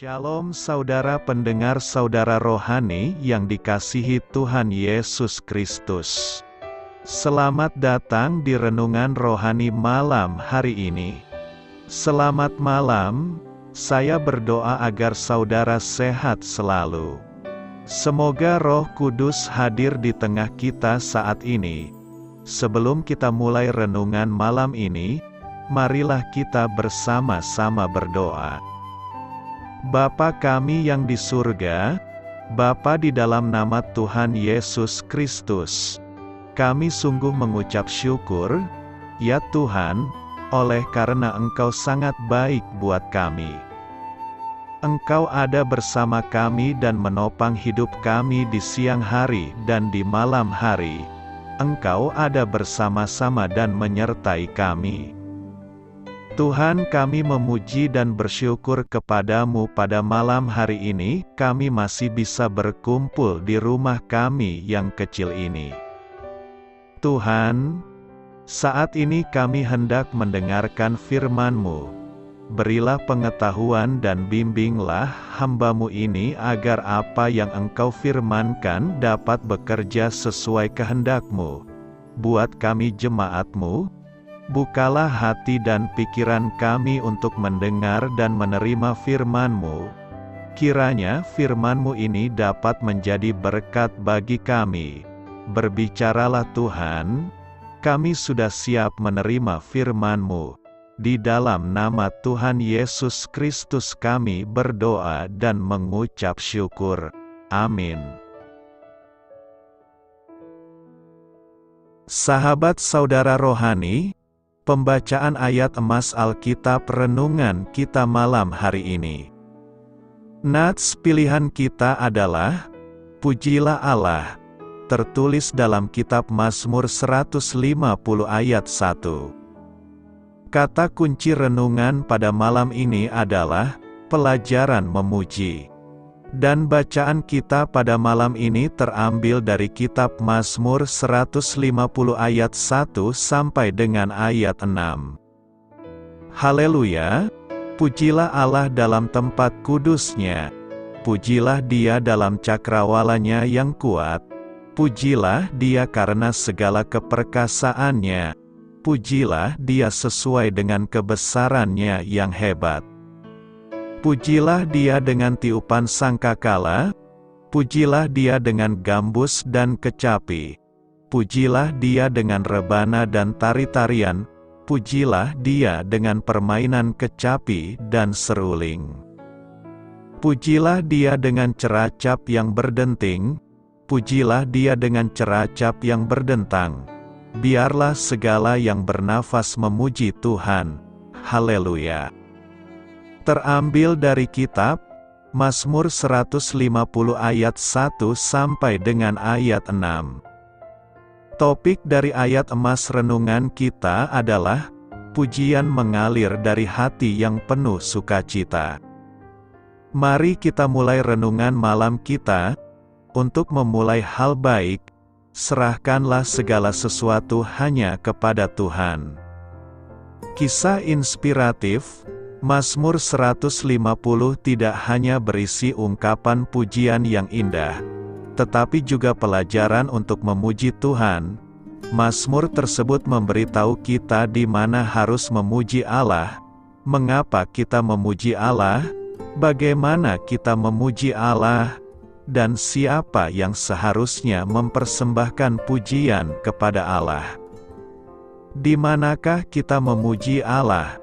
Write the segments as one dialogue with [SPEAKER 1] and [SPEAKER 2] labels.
[SPEAKER 1] Shalom saudara pendengar saudara rohani yang dikasihi Tuhan Yesus Kristus. Selamat datang di renungan rohani malam hari ini. Selamat malam, saya berdoa agar saudara sehat selalu. Semoga Roh Kudus hadir di tengah kita saat ini. Sebelum kita mulai renungan malam ini, marilah kita bersama-sama berdoa. Bapa kami yang di surga, Bapa di dalam nama Tuhan Yesus Kristus, kami sungguh mengucap syukur, ya Tuhan, oleh karena Engkau sangat baik buat kami. Engkau ada bersama kami dan menopang hidup kami di siang hari dan di malam hari. Engkau ada bersama-sama dan menyertai kami. Tuhan, kami memuji dan bersyukur kepadamu pada malam hari ini, kami masih bisa berkumpul di rumah kami yang kecil ini. Tuhan, saat ini kami hendak mendengarkan firman-Mu. Berilah pengetahuan dan bimbinglah hamba-Mu ini agar apa yang Engkau firmankan dapat bekerja sesuai kehendak-Mu. Buat kami jemaat-Mu, bukalah hati dan pikiran kami untuk mendengar dan menerima firman-Mu. Kiranya firman-Mu ini dapat menjadi berkat bagi kami. Berbicaralah Tuhan, kami sudah siap menerima firman-Mu. Di dalam nama Tuhan Yesus Kristus kami berdoa dan mengucap syukur. Amin. Sahabat saudara rohani, pembacaan ayat emas Alkitab renungan kita malam hari ini. Nats pilihan kita adalah, Pujilah Allah, tertulis dalam kitab Mazmur 150 ayat 1. Kata kunci renungan pada malam ini adalah, pelajaran memuji. Dan bacaan kita pada malam ini terambil dari kitab Mazmur 150 ayat 1 sampai dengan ayat 6. Haleluya! Pujilah Allah dalam tempat kudus-Nya. Pujilah Dia dalam cakrawala-Nya yang kuat. Pujilah Dia karena segala keperkasaannya. Pujilah Dia sesuai dengan kebesaran-Nya yang hebat. Pujilah Dia dengan tiupan sangkakala, pujilah Dia dengan gambus dan kecapi, pujilah Dia dengan rebana dan tari-tarian, pujilah Dia dengan permainan kecapi dan seruling. Pujilah Dia dengan ceracap yang berdenting, pujilah Dia dengan ceracap yang berdentang. Biarlah segala yang bernafas memuji Tuhan. Haleluya. Terambil dari kitab Mazmur 150 ayat 1 sampai dengan ayat 6. Topik dari ayat emas renungan kita adalah, pujian mengalir dari hati yang penuh sukacita. Mari kita mulai renungan malam kita. Untuk memulai hal baik, serahkanlah segala sesuatu hanya kepada Tuhan. Kisah inspiratif, Mazmur 150 tidak hanya berisi ungkapan pujian yang indah, tetapi juga pelajaran untuk memuji Tuhan. Mazmur tersebut memberitahu kita di mana harus memuji Allah, mengapa kita memuji Allah, bagaimana kita memuji Allah, dan siapa yang seharusnya mempersembahkan pujian kepada Allah. Di manakah kita memuji Allah?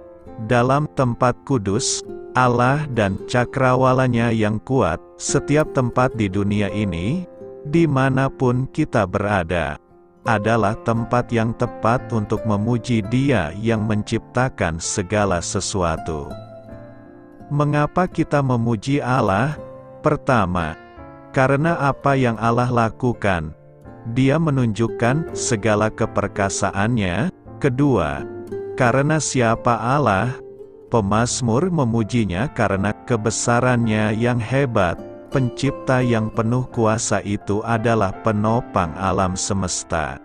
[SPEAKER 1] Dalam tempat kudus, Allah dan cakrawala-Nya yang kuat. Setiap tempat di dunia ini, dimanapun kita berada, adalah tempat yang tepat untuk memuji Dia yang menciptakan segala sesuatu. Mengapa kita memuji Allah? Pertama, karena apa yang Allah lakukan. Dia menunjukkan segala keperkasaannya. Kedua, karena siapa Allah, pemazmur memujinya karena kebesaran-Nya yang hebat. Pencipta yang penuh kuasa itu adalah penopang alam semesta.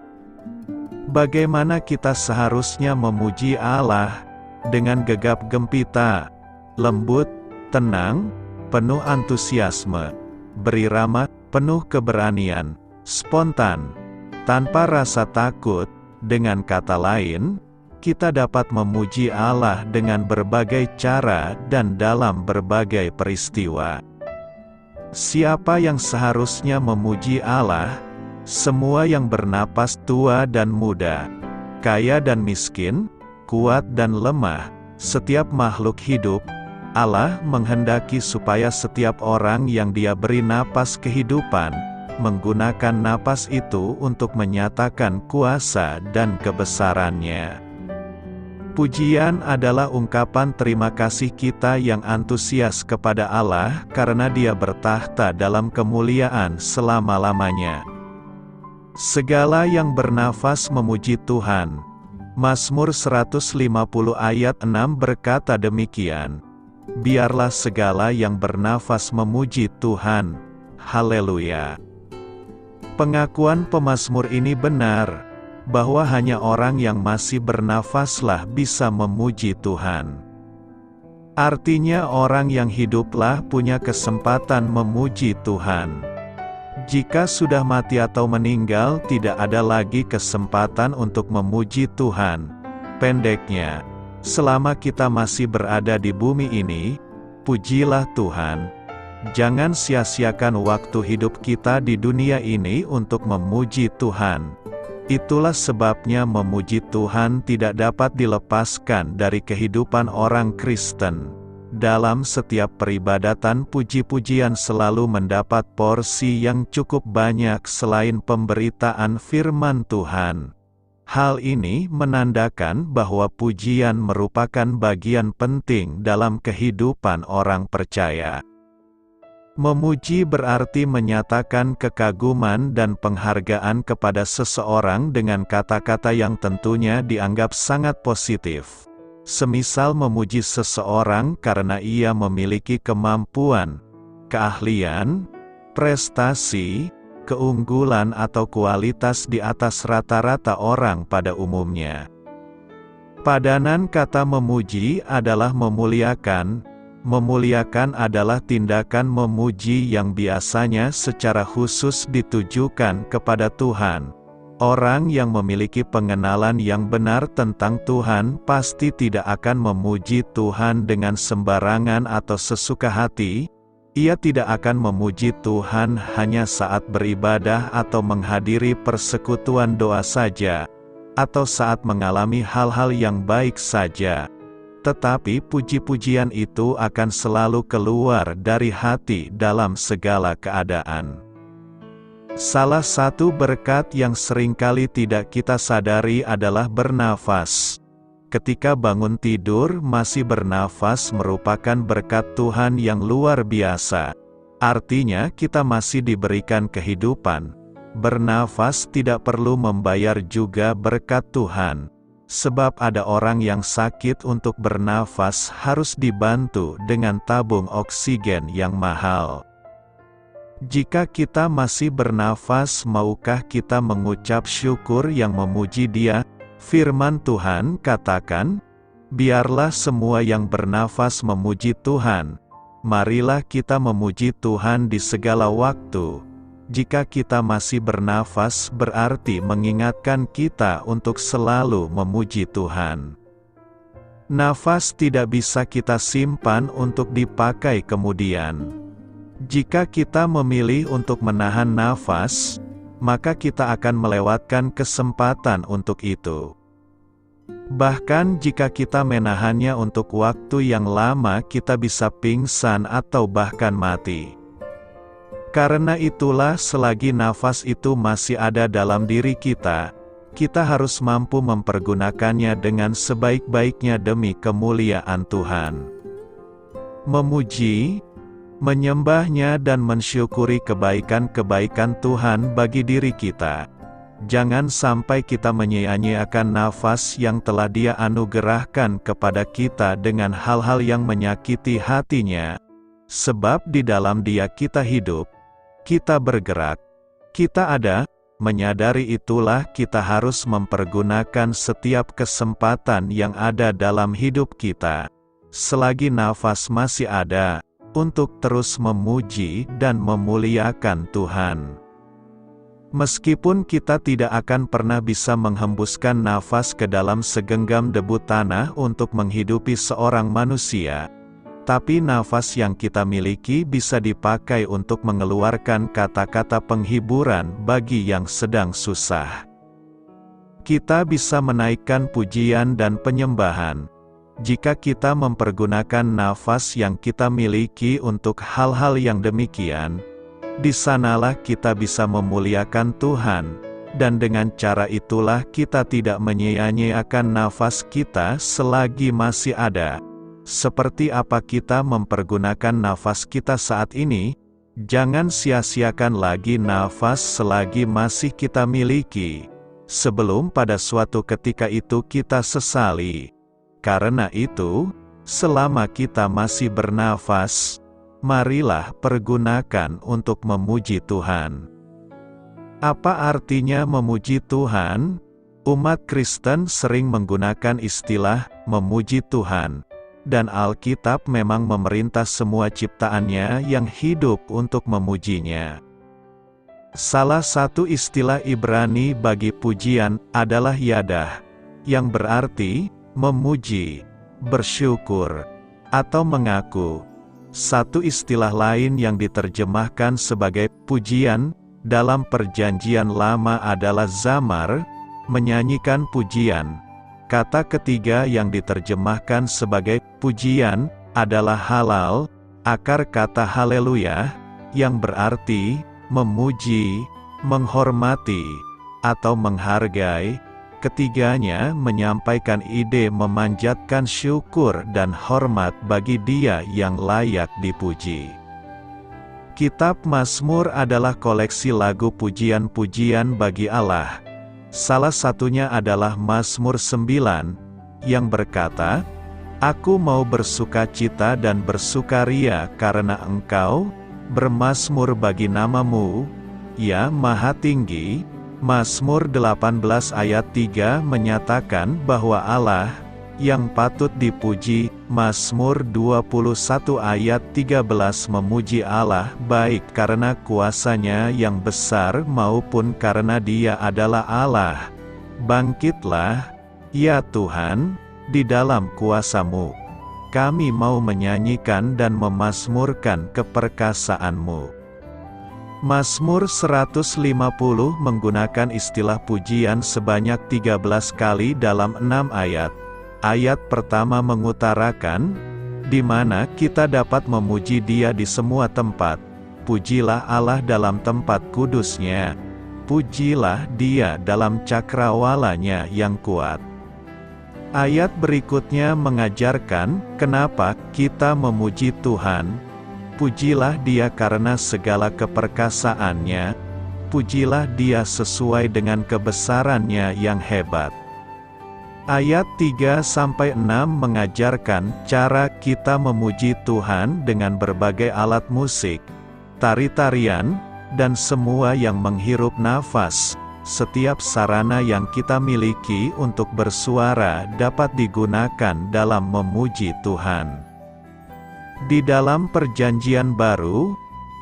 [SPEAKER 1] Bagaimana kita seharusnya memuji Allah? Dengan gegap gempita, lembut, tenang, penuh antusiasme, berirama, penuh keberanian, spontan, tanpa rasa takut. Dengan kata lain, kita dapat memuji Allah dengan berbagai cara dan dalam berbagai peristiwa. Siapa yang seharusnya memuji Allah? Semua yang bernapas, tua dan muda, kaya dan miskin, kuat dan lemah, setiap makhluk hidup. Allah menghendaki supaya setiap orang yang Dia beri napas kehidupan, menggunakan napas itu untuk menyatakan kuasa dan kebesarannya. Pujian adalah ungkapan terima kasih kita yang antusias kepada Allah karena Dia bertahta dalam kemuliaan selama-lamanya. Segala yang bernafas memuji Tuhan. Mazmur 150 ayat 6 berkata demikian. Biarlah segala yang bernafas memuji Tuhan. Haleluya. Pengakuan pemazmur ini benar, bahwa hanya orang yang masih bernafaslah bisa memuji Tuhan. Artinya orang yang hiduplah punya kesempatan memuji Tuhan. Jika sudah mati atau meninggal, tidak ada lagi kesempatan untuk memuji Tuhan. Pendeknya, selama kita masih berada di bumi ini, pujilah Tuhan. Jangan sia-siakan waktu hidup kita di dunia ini untuk memuji Tuhan. Itulah sebabnya memuji Tuhan tidak dapat dilepaskan dari kehidupan orang Kristen. Dalam setiap peribadatan, puji-pujian selalu mendapat porsi yang cukup banyak selain pemberitaan firman Tuhan. Hal ini menandakan bahwa pujian merupakan bagian penting dalam kehidupan orang percaya. Memuji berarti menyatakan kekaguman dan penghargaan kepada seseorang dengan kata-kata yang tentunya dianggap sangat positif. Semisal memuji seseorang karena ia memiliki kemampuan, keahlian, prestasi, keunggulan atau kualitas di atas rata-rata orang pada umumnya. Padanan kata memuji adalah memuliakan. Memuliakan adalah tindakan memuji yang biasanya secara khusus ditujukan kepada Tuhan. Orang yang memiliki pengenalan yang benar tentang Tuhan pasti tidak akan memuji Tuhan dengan sembarangan atau sesuka hati. Ia tidak akan memuji Tuhan hanya saat beribadah atau menghadiri persekutuan doa saja, atau saat mengalami hal-hal yang baik saja. Tetapi puji-pujian itu akan selalu keluar dari hati dalam segala keadaan. Salah satu berkat yang seringkali tidak kita sadari adalah bernafas. Ketika bangun tidur masih bernafas merupakan berkat Tuhan yang luar biasa. Artinya kita masih diberikan kehidupan. Bernafas tidak perlu membayar juga berkat Tuhan. Sebab ada orang yang sakit, untuk bernafas harus dibantu dengan tabung oksigen yang mahal. Jika kita masih bernafas, maukah kita mengucap syukur yang memuji Dia? Firman Tuhan katakan, biarlah semua yang bernafas memuji Tuhan. Marilah kita memuji Tuhan di segala waktu. Jika kita masih bernafas, berarti mengingatkan kita untuk selalu memuji Tuhan. Nafas tidak bisa kita simpan untuk dipakai kemudian. Jika kita memilih untuk menahan nafas, maka kita akan melewatkan kesempatan untuk itu. Bahkan jika kita menahannya untuk waktu yang lama, kita bisa pingsan atau bahkan mati. Karena itulah, selagi nafas itu masih ada dalam diri kita, kita harus mampu mempergunakannya dengan sebaik-baiknya demi kemuliaan Tuhan. Memuji, menyembahnya dan mensyukuri kebaikan-kebaikan Tuhan bagi diri kita. Jangan sampai kita menyia-nyiakan nafas yang telah Dia anugerahkan kepada kita dengan hal-hal yang menyakiti hatinya. Sebab di dalam Dia kita hidup, kita bergerak, kita ada. Menyadari itulah kita harus mempergunakan setiap kesempatan yang ada dalam hidup kita. Selagi nafas masih ada, untuk terus memuji dan memuliakan Tuhan. Meskipun kita tidak akan pernah bisa menghembuskan nafas ke dalam segenggam debu tanah untuk menghidupi seorang manusia, tapi nafas yang kita miliki bisa dipakai untuk mengeluarkan kata-kata penghiburan bagi yang sedang susah. Kita bisa menaikkan pujian dan penyembahan jika kita mempergunakan nafas yang kita miliki untuk hal-hal yang demikian. Di sanalah kita bisa memuliakan Tuhan, dan dengan cara itulah kita tidak menyia-nyiakan nafas kita selagi masih ada. Seperti apa kita mempergunakan nafas kita saat ini, jangan sia-siakan lagi nafas selagi masih kita miliki, sebelum pada suatu ketika itu kita sesali. Karena itu, selama kita masih bernafas, marilah pergunakan untuk memuji Tuhan. Apa artinya memuji Tuhan? Umat Kristen sering menggunakan istilah memuji Tuhan, dan Alkitab memang memerintah semua ciptaannya yang hidup untuk memujinya. Salah satu istilah Ibrani bagi pujian adalah yadah, yang berarti memuji, bersyukur, atau mengaku. Satu istilah lain yang diterjemahkan sebagai pujian dalam Perjanjian Lama adalah zamar, menyanyikan pujian. Kata ketiga yang diterjemahkan sebagai pujian adalah halal, akar kata haleluya, yang berarti memuji, menghormati, atau menghargai. Ketiganya menyampaikan ide memanjatkan syukur dan hormat bagi Dia yang layak dipuji. Kitab Mazmur adalah koleksi lagu pujian-pujian bagi Allah. Salah satunya adalah Mazmur 9, yang berkata, "Aku mau bersukacita dan bersukaria karena Engkau, bermazmur bagi nama-Mu, ya Maha Tinggi." Mazmur 18 ayat 3 menyatakan bahwa Allah yang patut dipuji. Mazmur 21 ayat 13 memuji Allah baik karena kuasa-Nya yang besar maupun karena Dia adalah Allah. Bangkitlah, ya Tuhan, di dalam kuasa-Mu. Kami mau menyanyikan dan memazmurkan keperkasaan-Mu. Mazmur 150 menggunakan istilah pujian sebanyak 13 kali dalam 6 ayat. Ayat pertama mengutarakan, di mana kita dapat memuji Dia di semua tempat. Pujilah Allah dalam tempat kudus-Nya. Pujilah Dia dalam cakrawala-Nya yang kuat. Ayat berikutnya mengajarkan, kenapa kita memuji Tuhan. Pujilah Dia karena segala keperkasaan-Nya, pujilah Dia sesuai dengan kebesaran-Nya yang hebat. Ayat 3-6 mengajarkan cara kita memuji Tuhan dengan berbagai alat musik, tari-tarian, dan semua yang menghirup nafas. Setiap sarana yang kita miliki untuk bersuara dapat digunakan dalam memuji Tuhan. Di dalam Perjanjian Baru,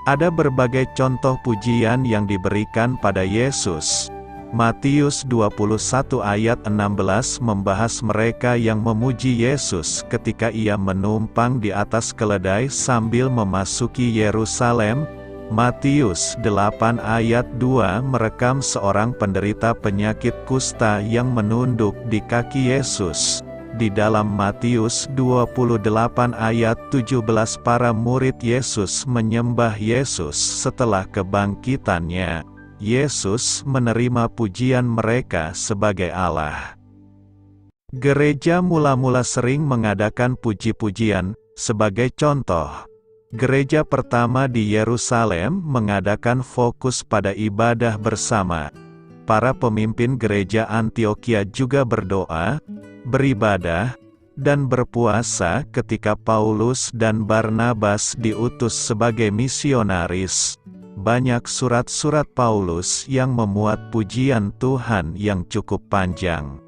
[SPEAKER 1] ada berbagai contoh pujian yang diberikan pada Yesus. Matius 21 ayat 16 membahas mereka yang memuji Yesus ketika Ia menumpang di atas keledai sambil memasuki Yerusalem. Matius 8 ayat 2 merekam seorang penderita penyakit kusta yang menunduk di kaki Yesus. Di dalam Matius 28 ayat 17 para murid Yesus menyembah Yesus setelah kebangkitannya. Yesus menerima pujian mereka sebagai Allah. Gereja mula-mula sering mengadakan puji-pujian. Sebagai contoh, gereja pertama di Yerusalem mengadakan fokus pada ibadah bersama. Para pemimpin gereja Antiokhia juga berdoa, beribadah, dan berpuasa ketika Paulus dan Barnabas diutus sebagai misionaris. Banyak surat-surat Paulus yang memuat pujian Tuhan yang cukup panjang.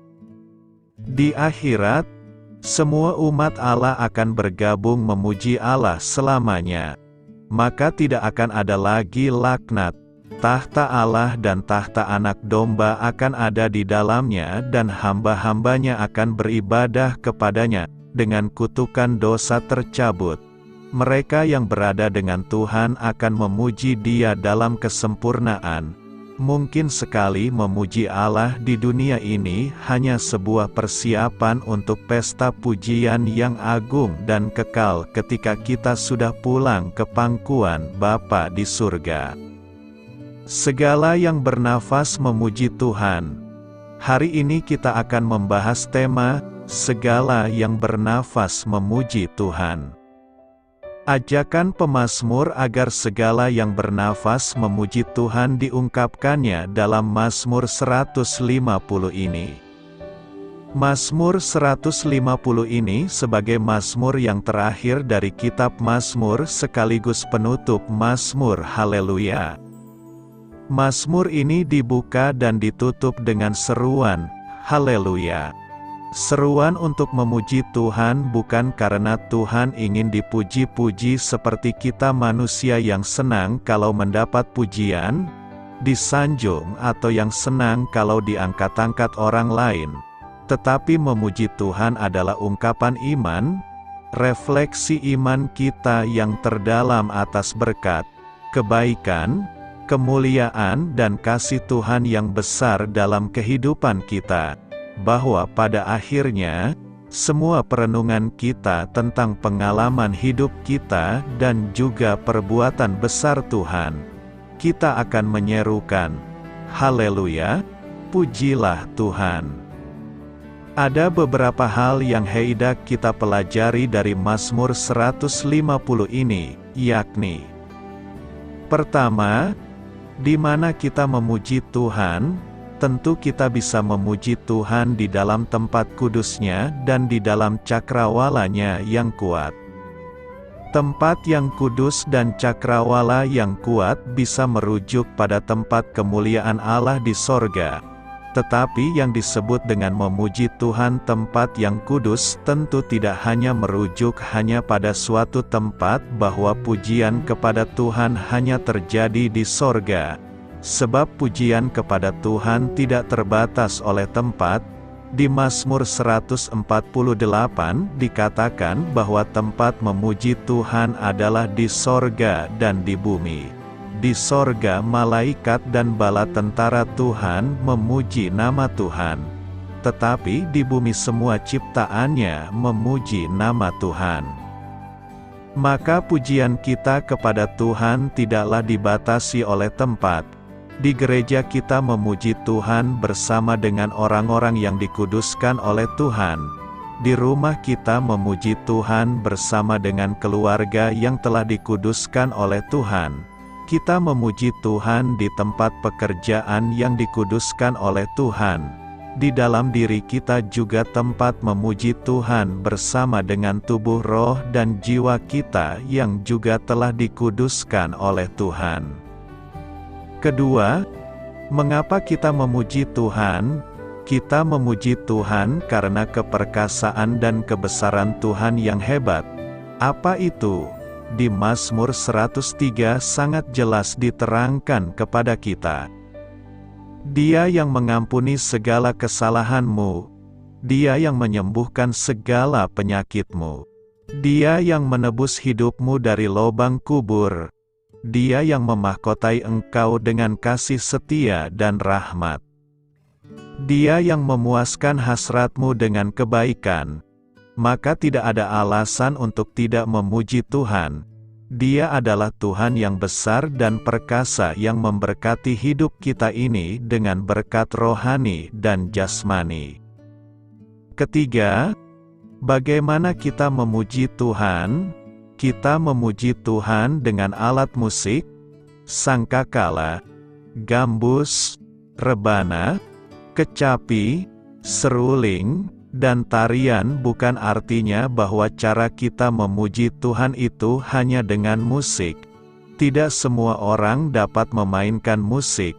[SPEAKER 1] Di akhirat, Semua umat Allah akan bergabung memuji Allah selamanya. Maka tidak akan ada lagi laknat. Tahta Allah dan tahta Anak Domba akan ada di dalamnya dan hamba-hambanya akan beribadah kepadanya. Dengan kutukan dosa tercabut. Mereka yang berada dengan Tuhan akan memuji Dia dalam kesempurnaan. Mungkin sekali memuji Allah di dunia ini hanya sebuah persiapan untuk pesta pujian yang agung dan kekal ketika kita sudah pulang ke pangkuan Bapa di surga. Segala yang bernafas memuji Tuhan. Hari ini kita akan membahas tema, segala yang bernafas memuji Tuhan. Ajakan pemazmur agar segala yang bernafas memuji Tuhan diungkapkannya dalam Mazmur 150 ini. Mazmur 150 ini sebagai mazmur yang terakhir dari kitab Mazmur sekaligus penutup Mazmur Haleluya. Mazmur ini dibuka dan ditutup dengan seruan, Haleluya. Seruan untuk memuji Tuhan bukan karena Tuhan ingin dipuji-puji seperti kita manusia yang senang kalau mendapat pujian, disanjung atau yang senang kalau diangkat-angkat orang lain. Tetapi memuji Tuhan adalah ungkapan iman, refleksi iman kita yang terdalam atas berkat, kebaikan, kemuliaan dan kasih Tuhan yang besar dalam kehidupan kita. Bahwa pada akhirnya, semua perenungan kita tentang pengalaman hidup kita dan juga perbuatan besar Tuhan, kita akan menyerukan, Haleluya, pujilah Tuhan. Ada beberapa hal yang hendak kita pelajari dari Mazmur 150 ini, yakni: pertama, di mana kita memuji Tuhan. Tentu kita bisa memuji Tuhan di dalam tempat kudusnya dan di dalam cakrawalanya yang kuat. Tempat yang kudus dan cakrawala yang kuat bisa merujuk pada tempat kemuliaan Allah di sorga. Tetapi yang disebut dengan memuji Tuhan tempat yang kudus tentu tidak hanya merujuk hanya pada suatu tempat bahwa pujian kepada Tuhan hanya terjadi di sorga. Sebab pujian kepada Tuhan tidak terbatas oleh tempat. Di Mazmur 148 dikatakan bahwa tempat memuji Tuhan adalah di sorga dan di bumi. Di sorga malaikat dan bala tentara Tuhan memuji nama Tuhan. Tetapi di bumi semua ciptaannya memuji nama Tuhan. Maka pujian kita kepada Tuhan tidaklah dibatasi oleh tempat. Di gereja kita memuji Tuhan bersama dengan orang-orang yang dikuduskan oleh Tuhan. Di rumah kita memuji Tuhan bersama dengan keluarga yang telah dikuduskan oleh Tuhan. Kita memuji Tuhan di tempat pekerjaan yang dikuduskan oleh Tuhan. Di dalam diri kita juga tempat memuji Tuhan bersama dengan tubuh roh dan jiwa kita yang juga telah dikuduskan oleh Tuhan. Kedua, mengapa kita memuji Tuhan? Kita memuji Tuhan karena keperkasaan dan kebesaran Tuhan yang hebat. Apa itu? Di Mazmur 103 sangat jelas diterangkan kepada kita. Dia yang mengampuni segala kesalahanmu. Dia yang menyembuhkan segala penyakitmu. Dia yang menebus hidupmu dari lubang kubur. Dia yang memahkotai engkau dengan kasih setia dan rahmat. Dia yang memuaskan hasratmu dengan kebaikan. Maka tidak ada alasan untuk tidak memuji Tuhan. Dia adalah Tuhan yang besar dan perkasa yang memberkati hidup kita ini dengan berkat rohani dan jasmani. Ketiga, bagaimana kita memuji Tuhan? Kita memuji Tuhan dengan alat musik, sangkakala, gambus, rebana, kecapi, seruling, dan tarian. Bukan artinya bahwa cara kita memuji Tuhan itu hanya dengan musik. Tidak semua orang dapat memainkan musik.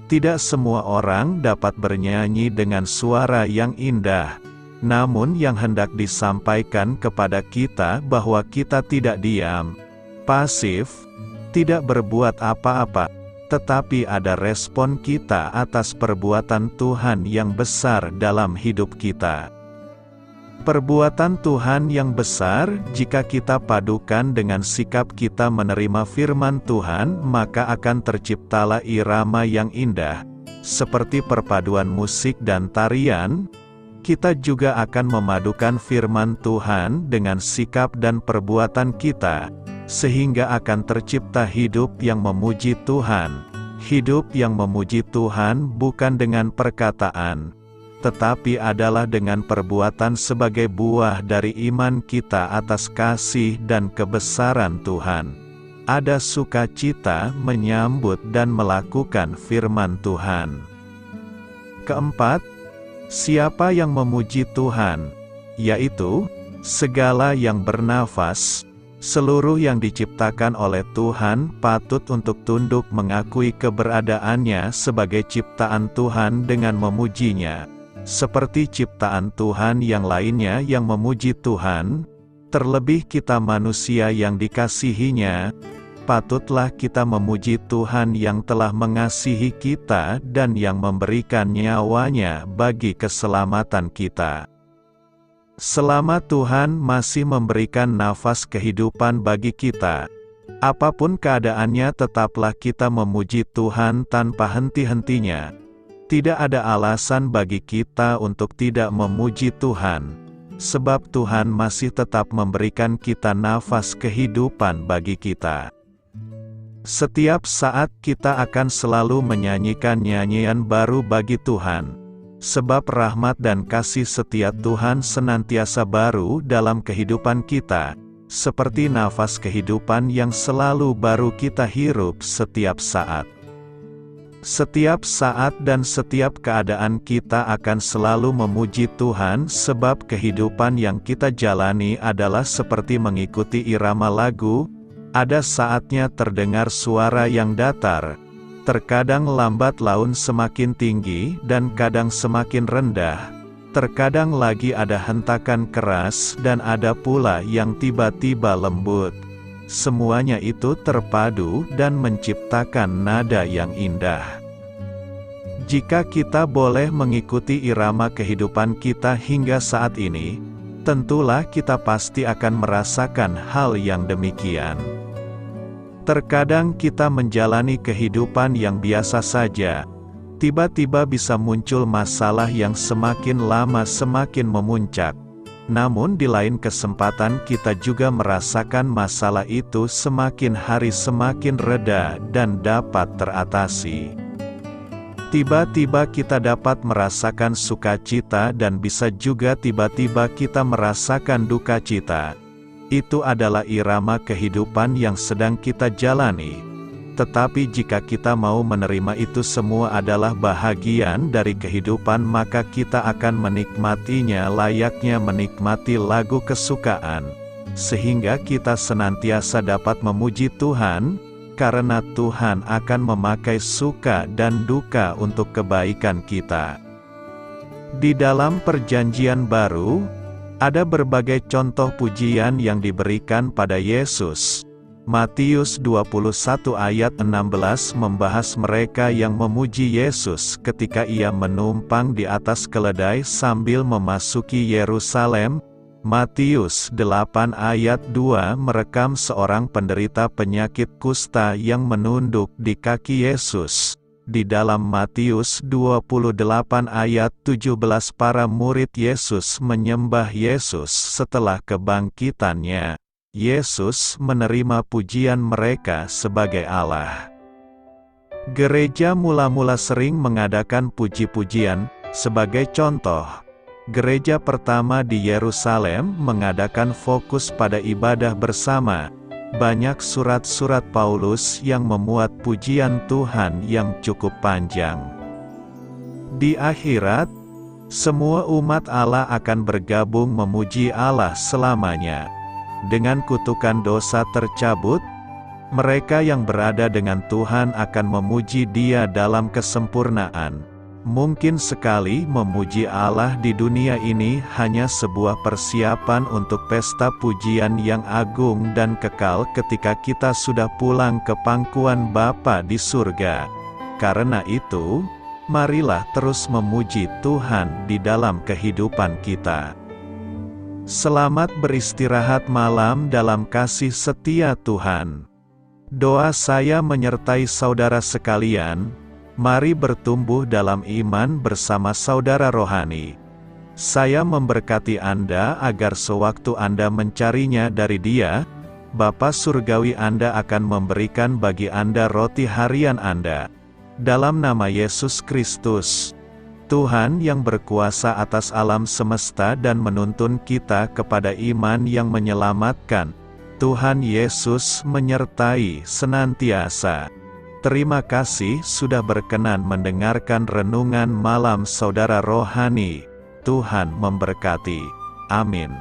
[SPEAKER 1] Tidak semua orang dapat bernyanyi dengan suara yang indah. Namun yang hendak disampaikan kepada kita bahwa kita tidak diam, pasif, tidak berbuat apa-apa, tetapi ada respon kita atas perbuatan Tuhan yang besar dalam hidup kita. Perbuatan Tuhan yang besar, jika kita padukan dengan sikap kita menerima firman Tuhan, maka akan terciptalah irama yang indah. Seperti perpaduan musik dan tarian, kita juga akan memadukan firman Tuhan dengan sikap dan perbuatan kita, sehingga akan tercipta hidup yang memuji Tuhan. Hidup yang memuji Tuhan bukan dengan perkataan, tetapi adalah dengan perbuatan sebagai buah dari iman kita atas kasih dan kebesaran Tuhan. Ada sukacita menyambut dan melakukan firman Tuhan. Keempat, siapa yang memuji Tuhan? Yaitu, segala yang bernafas, seluruh yang diciptakan oleh Tuhan patut untuk tunduk mengakui keberadaannya sebagai ciptaan Tuhan dengan memujinya. Seperti ciptaan Tuhan yang lainnya yang memuji Tuhan, terlebih kita manusia yang dikasihinya, patutlah kita memuji Tuhan yang telah mengasihi kita dan yang memberikan nyawanya bagi keselamatan kita. Selama Tuhan masih memberikan nafas kehidupan bagi kita, apapun keadaannya tetaplah kita memuji Tuhan tanpa henti-hentinya. Tidak ada alasan bagi kita untuk tidak memuji Tuhan, sebab Tuhan masih tetap memberikan kita nafas kehidupan bagi kita. Setiap saat kita akan selalu menyanyikan nyanyian baru bagi Tuhan, sebab rahmat dan kasih setia Tuhan senantiasa baru dalam kehidupan kita, seperti nafas kehidupan yang selalu baru kita hirup setiap saat. Setiap saat dan setiap keadaan kita akan selalu memuji Tuhan sebab kehidupan yang kita jalani adalah seperti mengikuti irama lagu. Ada saatnya terdengar suara yang datar, terkadang lambat laun semakin tinggi dan kadang semakin rendah, terkadang lagi ada hentakan keras dan ada pula yang tiba-tiba lembut. Semuanya itu terpadu dan menciptakan nada yang indah. Jika kita boleh mengikuti irama kehidupan kita hingga saat ini, tentulah kita pasti akan merasakan hal yang demikian. Terkadang kita menjalani kehidupan yang biasa saja, tiba-tiba bisa muncul masalah yang semakin lama semakin memuncak. Namun di lain kesempatan kita juga merasakan masalah itu semakin hari semakin reda dan dapat teratasi. Tiba-tiba kita dapat merasakan sukacita dan bisa juga tiba-tiba kita merasakan duka cita. Itu adalah irama kehidupan yang sedang kita jalani. Tetapi jika kita mau menerima itu semua adalah bahagian dari kehidupan, maka kita akan menikmatinya layaknya menikmati lagu kesukaan, sehingga kita senantiasa dapat memuji Tuhan, karena Tuhan akan memakai suka dan duka untuk kebaikan kita. Di dalam Perjanjian Baru, ada berbagai contoh pujian yang diberikan pada Yesus. Matius 21 ayat 16 membahas mereka yang memuji Yesus ketika ia menumpang di atas keledai sambil memasuki Yerusalem. Matius 8 ayat 2 merekam seorang penderita penyakit kusta yang menunduk di kaki Yesus. Di dalam Matius 28 ayat 17 para murid Yesus menyembah Yesus setelah kebangkitannya. Yesus menerima pujian mereka sebagai Allah. Gereja mula-mula sering mengadakan puji-pujian. Sebagai contoh, gereja pertama di Yerusalem mengadakan fokus pada ibadah bersama. Banyak surat-surat Paulus yang memuat pujian Tuhan yang cukup panjang. Di akhirat, semua umat Allah akan bergabung memuji Allah selamanya. Dengan kutukan dosa tercabut, mereka yang berada dengan Tuhan akan memuji Dia dalam kesempurnaan. Mungkin sekali memuji Allah di dunia ini hanya sebuah persiapan untuk pesta pujian yang agung dan kekal ketika kita sudah pulang ke pangkuan Bapa di surga. Karena itu, marilah terus memuji Tuhan di dalam kehidupan kita. Selamat beristirahat malam dalam kasih setia Tuhan. Doa saya menyertai saudara sekalian. Mari bertumbuh dalam iman bersama saudara rohani. Saya memberkati Anda agar sewaktu Anda mencarinya dari Dia, Bapa Surgawi Anda akan memberikan bagi Anda roti harian Anda. Dalam nama Yesus Kristus, Tuhan yang berkuasa atas alam semesta dan menuntun kita kepada iman yang menyelamatkan, Tuhan Yesus menyertai senantiasa. Terima kasih sudah berkenan mendengarkan renungan malam saudara rohani. Tuhan memberkati. Amin.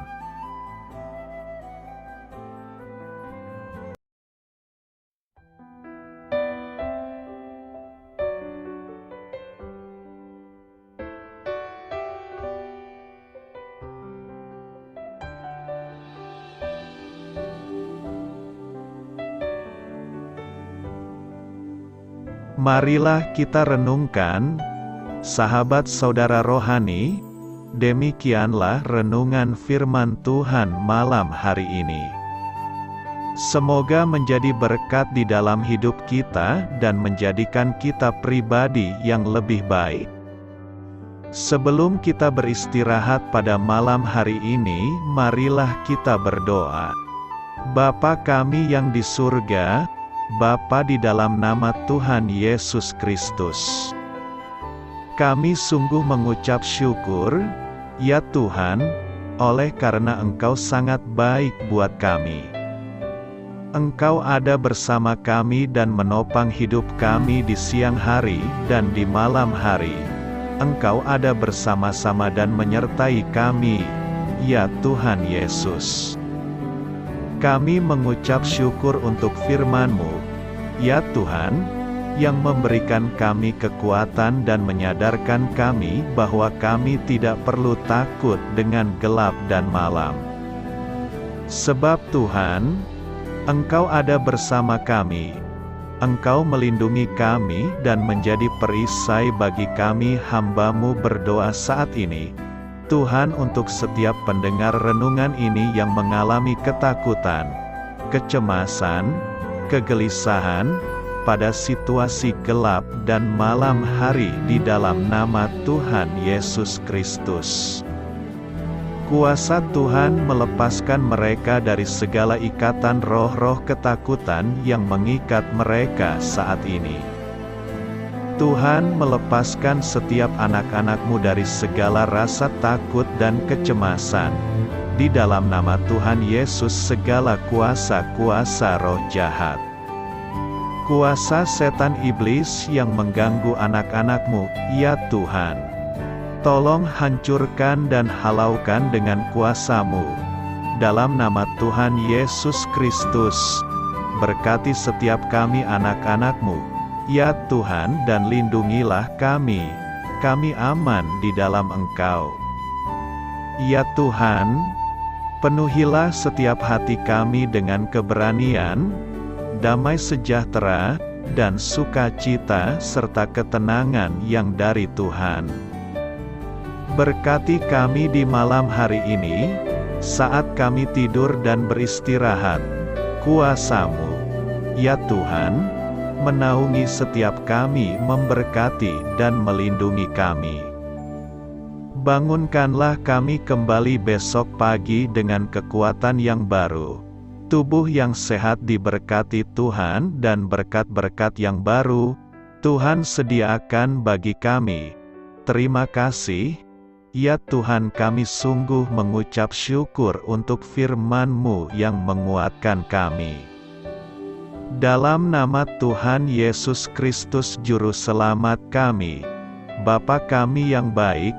[SPEAKER 1] Marilah kita renungkan, sahabat saudara rohani, demikianlah renungan firman Tuhan malam hari ini. Semoga menjadi berkat di dalam hidup kita dan menjadikan kita pribadi yang lebih baik. Sebelum kita beristirahat pada malam hari ini, marilah kita berdoa. Bapa kami yang di surga, Bapa di dalam nama Tuhan Yesus Kristus, kami sungguh mengucap syukur, ya Tuhan, oleh karena Engkau sangat baik buat kami. Engkau ada bersama kami dan menopang hidup kami di siang hari dan di malam hari. Engkau ada bersama-sama dan menyertai kami, ya Tuhan Yesus. Kami mengucap syukur untuk firman-Mu, ya Tuhan, yang memberikan kami kekuatan dan menyadarkan kami bahwa kami tidak perlu takut dengan gelap dan malam. Sebab Tuhan, Engkau ada bersama kami. Engkau melindungi kami dan menjadi perisai bagi kami hamba-Mu berdoa saat ini. Tuhan, untuk setiap pendengar renungan ini yang mengalami ketakutan, kecemasan, kegelisahan, pada situasi gelap dan malam hari di dalam nama Tuhan Yesus Kristus. Kuasa Tuhan melepaskan mereka dari segala ikatan roh-roh ketakutan yang mengikat mereka saat ini. Tuhan melepaskan setiap anak-anak-Mu dari segala rasa takut dan kecemasan. Di dalam nama Tuhan Yesus segala kuasa-kuasa roh jahat, kuasa setan iblis yang mengganggu anak-anak-Mu, ya Tuhan, tolong hancurkan dan halaukan dengan kuasa-Mu. Dalam nama Tuhan Yesus Kristus, berkati setiap kami anak-anak-Mu, ya Tuhan, dan lindungilah kami. Kami aman di dalam Engkau. Ya Tuhan, penuhilah setiap hati kami dengan keberanian, damai sejahtera, dan sukacita serta ketenangan yang dari Tuhan. Berkati kami di malam hari ini, saat kami tidur dan beristirahat. Kuasa-Mu, ya Tuhan, menaungi setiap kami, memberkati dan melindungi kami. Bangunkanlah kami kembali besok pagi dengan kekuatan yang baru, tubuh yang sehat diberkati Tuhan, dan berkat-berkat yang baru Tuhan sediakan bagi kami. Terima kasih, ya Tuhan, kami sungguh mengucap syukur untuk firman-Mu yang menguatkan kami. Dalam nama Tuhan Yesus Kristus Juru Selamat kami, Bapa kami yang baik,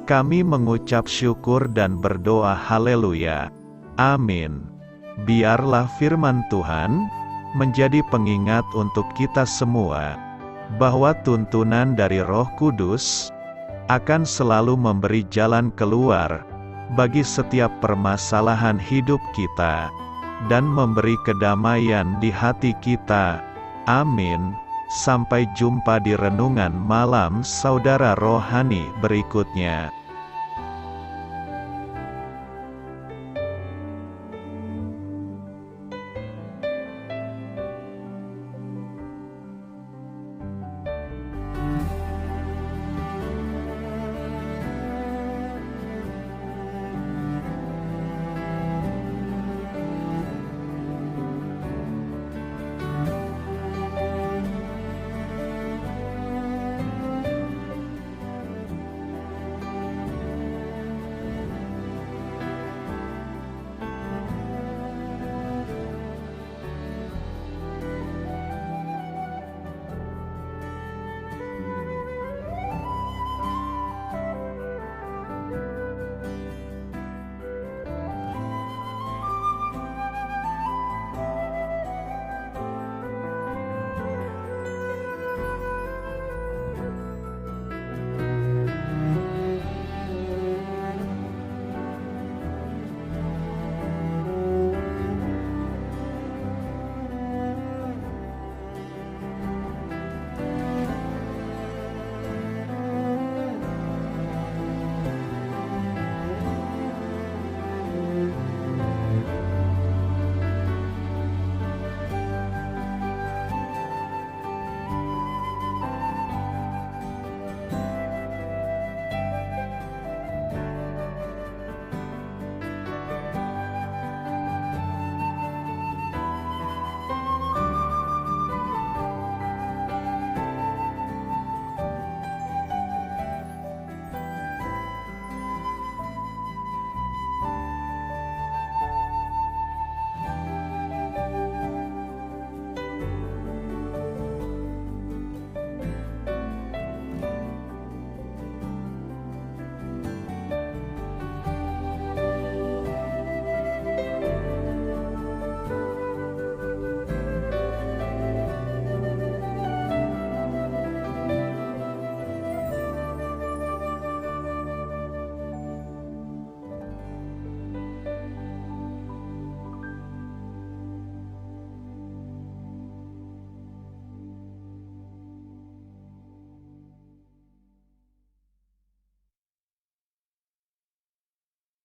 [SPEAKER 1] kami mengucap syukur dan berdoa haleluya. Amin. Biarlah firman Tuhan menjadi pengingat untuk kita semua. bahwa tuntunan dari Roh Kudus akan selalu memberi jalan keluar bagi setiap permasalahan hidup kita, dan memberi kedamaian di hati kita. Amin. Sampai jumpa di renungan malam saudara rohani berikutnya.